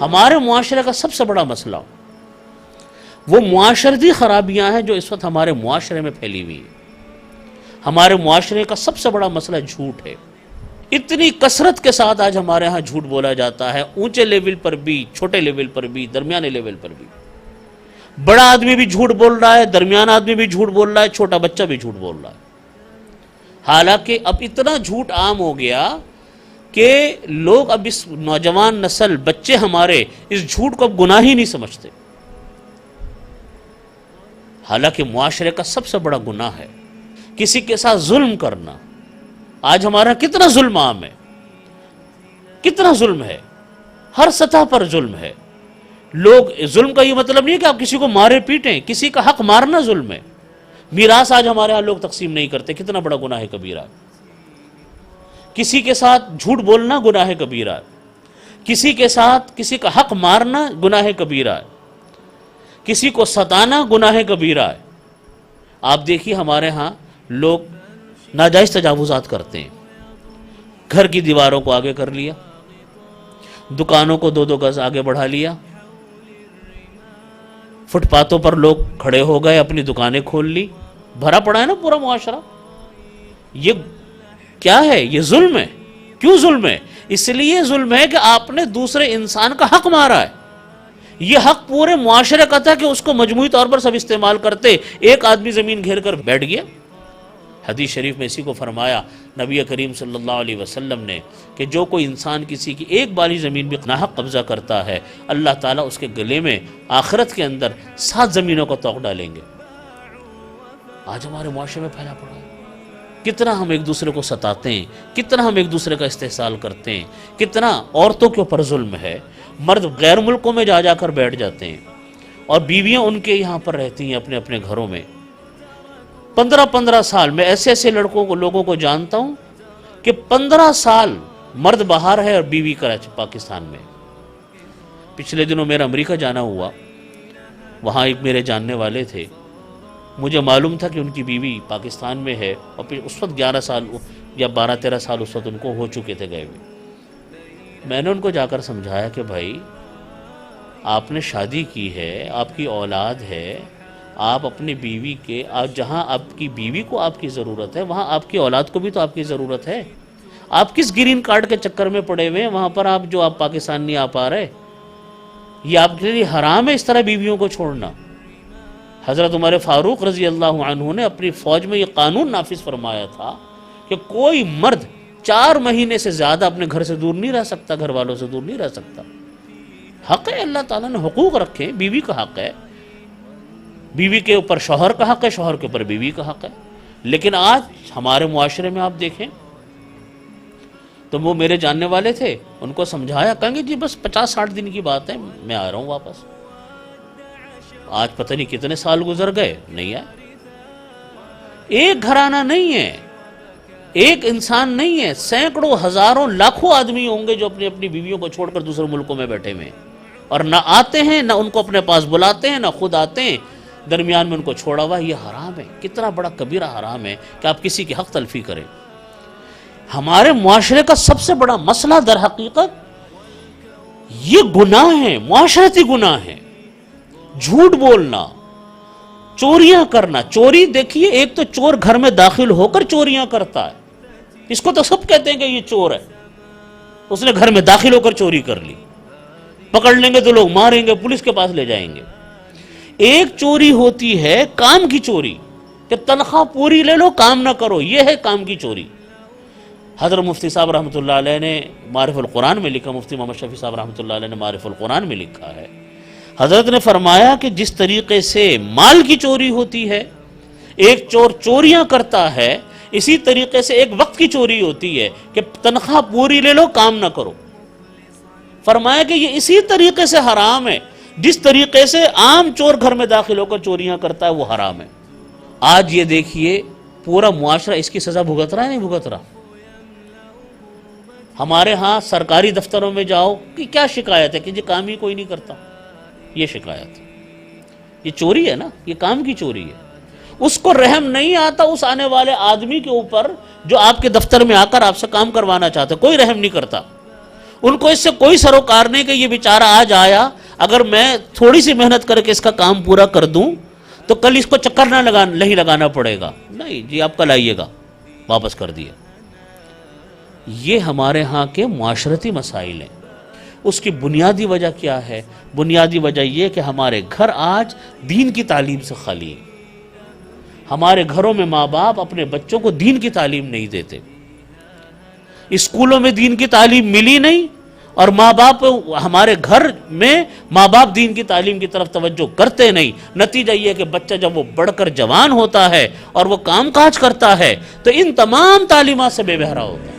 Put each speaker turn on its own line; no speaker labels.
ہمارے معاشرے کا سب سے بڑا مسئلہ وہ معاشرتی خرابیاں ہیں جو اس وقت ہمارے معاشرے میں پھیلی ہوئی ہیں۔ ہمارے معاشرے کا سب سے بڑا مسئلہ جھوٹ ہے۔ اتنی کثرت کے ساتھ آج ہمارے ہاں جھوٹ بولا جاتا ہے، اونچے لیول پر بھی، چھوٹے لیول پر بھی، درمیانے لیول پر بھی۔ بڑا آدمی بھی جھوٹ بول رہا ہے، درمیانا آدمی بھی جھوٹ بول رہا ہے، چھوٹا بچہ بھی جھوٹ بول رہا ہے۔ حالانکہ اب اتنا جھوٹ عام ہو گیا کہ لوگ اب اس نوجوان نسل، بچے ہمارے اس جھوٹ کو اب گناہ ہی نہیں سمجھتے، حالانکہ معاشرے کا سب سے بڑا گناہ ہے کسی کے ساتھ ظلم کرنا۔ آج ہمارا کتنا ظلم عام ہے، کتنا ظلم ہے، ہر سطح پر ظلم ہے۔ لوگ ظلم کا یہ مطلب نہیں ہے کہ آپ کسی کو مارے پیٹیں، کسی کا حق مارنا ظلم ہے۔ میراث آج ہمارے ہاں لوگ تقسیم نہیں کرتے، کتنا بڑا گناہ کبیرہ ہے۔ کسی کے ساتھ جھوٹ بولنا گناہ کبیرہ ہے، کسی کے ساتھ کسی کا حق مارنا گناہ کبیرہ ہے، کسی کو ستانا گناہ کبیرہ ہے۔ آپ دیکھیے ہمارے ہاں لوگ ناجائز تجاوزات کرتے ہیں، گھر کی دیواروں کو آگے کر لیا، دکانوں کو 2-2 گز آگے بڑھا لیا، فٹ پاتھوں پر لوگ کھڑے ہو گئے، اپنی دکانیں کھول لی، بھرا پڑا ہے نا پورا معاشرہ۔ یہ کیا ہے؟ یہ ظلم ہے۔ کیوں ظلم ہے؟ اس لیے ظلم ہے کہ آپ نے دوسرے انسان کا حق مارا ہے۔ یہ حق پورے معاشرے کا تھا کہ اس کو مجموعی طور پر سب استعمال کرتے، ایک آدمی زمین گھیر کر بیٹھ گیا۔ حدیث شریف میں اسی کو فرمایا نبی کریم صلی اللہ علیہ وسلم نے کہ جو کوئی انسان کسی کی ایک بالی زمین بھی ناحق قبضہ کرتا ہے، اللہ تعالیٰ اس کے گلے میں آخرت کے اندر 7 زمینوں کو توق ڈالیں گے۔ آج ہمارے معاشرے میں پھیلا پڑا ہے، کتنا ہم ایک دوسرے کو ستاتے ہیں، کتنا ہم ایک دوسرے کا استحصال کرتے ہیں، کتنا عورتوں کے اوپر ظلم ہے۔ مرد غیر ملکوں میں جا کر بیٹھ جاتے ہیں اور بیویاں ان کے یہاں پر رہتی ہیں اپنے اپنے گھروں میں۔ 15 سال میں ایسے لوگوں کو جانتا ہوں کہ 15 سال مرد باہر ہے اور بیوی کراچی پاکستان میں۔ پچھلے دنوں میرا امریکہ جانا ہوا، وہاں ایک میرے جاننے والے تھے، مجھے معلوم تھا کہ ان کی بیوی پاکستان میں ہے، اور پھر اس وقت 11 سال یا 12-13 سال اس وقت ان کو ہو چکے تھے گئے ہوئے۔ میں نے ان کو جا کر سمجھایا کہ بھائی آپ نے شادی کی ہے، آپ کی اولاد ہے، آپ اپنی بیوی کے جہاں آپ کی بیوی کو آپ کی ضرورت ہے وہاں آپ کی اولاد کو بھی تو آپ کی ضرورت ہے۔ آپ کس گرین کارڈ کے چکر میں پڑے ہوئے ہیں وہاں پر آپ جو آپ پاکستان نہیں آ پا رہے؟ یہ آپ کے لیے حرام ہے اس طرح بیویوں کو چھوڑنا۔ حضرت عمر فاروق رضی اللہ عنہ نے اپنی فوج میں یہ قانون نافذ فرمایا تھا کہ کوئی مرد 4 مہینے سے زیادہ اپنے گھر سے دور نہیں رہ سکتا، گھر والوں سے دور نہیں رہ سکتا۔ حق ہے، اللہ تعالیٰ نے حقوق رکھے، بیوی کا حق ہے، بیوی کے اوپر شوہر کا حق ہے، شوہر کے اوپر بیوی کا حق ہے۔ لیکن آج ہمارے معاشرے میں آپ دیکھیں تو وہ میرے جاننے والے تھے، ان کو سمجھایا، کہیں گے جی بس 50-60 دن کی بات ہے، میں آ رہا ہوں واپس۔ آج پتہ نہیں کتنے سال گزر گئے، نہیں آئے۔ ایک گھرانہ نہیں ہے، ایک انسان نہیں ہے، سینکڑوں، ہزاروں، لاکھوں آدمی ہوں گے جو اپنی اپنی بیویوں کو چھوڑ کر دوسرے ملکوں میں بیٹھے ہوئے ہیں، اور نہ آتے ہیں، نہ ان کو اپنے پاس بلاتے ہیں، نہ خود آتے ہیں، درمیان میں ان کو چھوڑا ہوا۔ یہ حرام ہے، کتنا بڑا کبیرہ حرام ہے کہ آپ کسی کی حق تلفی کریں۔ ہمارے معاشرے کا سب سے بڑا مسئلہ در حقیقت یہ گناہ ہے، معاشرتی گناہ ہے۔ جھوٹ بولنا، چوریاں کرنا۔ چوری دیکھیے، ایک تو چور گھر میں داخل ہو کر چوریاں کرتا ہے، اس کو تو سب کہتے ہیں کہ یہ چور ہے، اس نے گھر میں داخل ہو کر چوری کر لی، پکڑ لیں گے تو لوگ ماریں گے، پولیس کے پاس لے جائیں گے۔ ایک چوری ہوتی ہے کام کی چوری، کہ تنخواہ پوری لے لو، کام نہ کرو، یہ ہے کام کی چوری۔ حضرت مفتی صاحب رحمۃ اللہ علیہ نے معارف القرآن میں لکھا، مفتی محمد شفیع صاحب رحمۃ اللہ علیہ نے معارف القرآن میں لکھا ہے، حضرت نے فرمایا کہ جس طریقے سے مال کی چوری ہوتی ہے، ایک چور چوریاں کرتا ہے، اسی طریقے سے ایک وقت کی چوری ہوتی ہے کہ تنخواہ پوری لے لو، کام نہ کرو۔ فرمایا کہ یہ اسی طریقے سے حرام ہے، جس طریقے سے عام چور گھر میں داخل ہو کر چوریاں کرتا ہے وہ حرام ہے۔ آج یہ دیکھیے پورا معاشرہ اس کی سزا بھگت رہا ہے، نہیں بھگت رہا؟ ہمارے ہاں سرکاری دفتروں میں جاؤ کہ کیا شکایت ہے کہ یہ کام ہی کوئی نہیں کرتا، یہ شکایت ہے۔ یہ چوری ہے نا، یہ کام کی چوری ہے۔ اس کو رحم نہیں آتا اس آنے والے آدمی کے اوپر جو آپ کے دفتر میں آ کر آپ سے کام کروانا چاہتا ہے، کوئی رحم نہیں کرتا۔ ان کو اس سے کوئی سروکار نہیں کہ یہ بیچارہ آج آیا، اگر میں تھوڑی سی محنت کر کے اس کا کام پورا کر دوں تو کل اس کو چکر نہیں لگانا پڑے گا، نہیں جی آپ کل آئیے گا، واپس کر دیا۔ یہ ہمارے ہاں کے معاشرتی مسائل ہیں۔ اس کی بنیادی وجہ کیا ہے؟ بنیادی وجہ یہ کہ ہمارے گھر آج دین کی تعلیم سے خالی ہیں۔ ہمارے گھروں میں ماں باپ اپنے بچوں کو دین کی تعلیم نہیں دیتے، اسکولوں میں دین کی تعلیم ملی نہیں، اور ماں باپ ہمارے گھر میں ماں باپ دین کی تعلیم کی طرف توجہ کرتے نہیں۔ نتیجہ یہ کہ بچہ جب وہ بڑھ کر جوان ہوتا ہے اور وہ کام کاج کرتا ہے تو ان تمام تعلیمات سے بے بہرا ہوتا ہے۔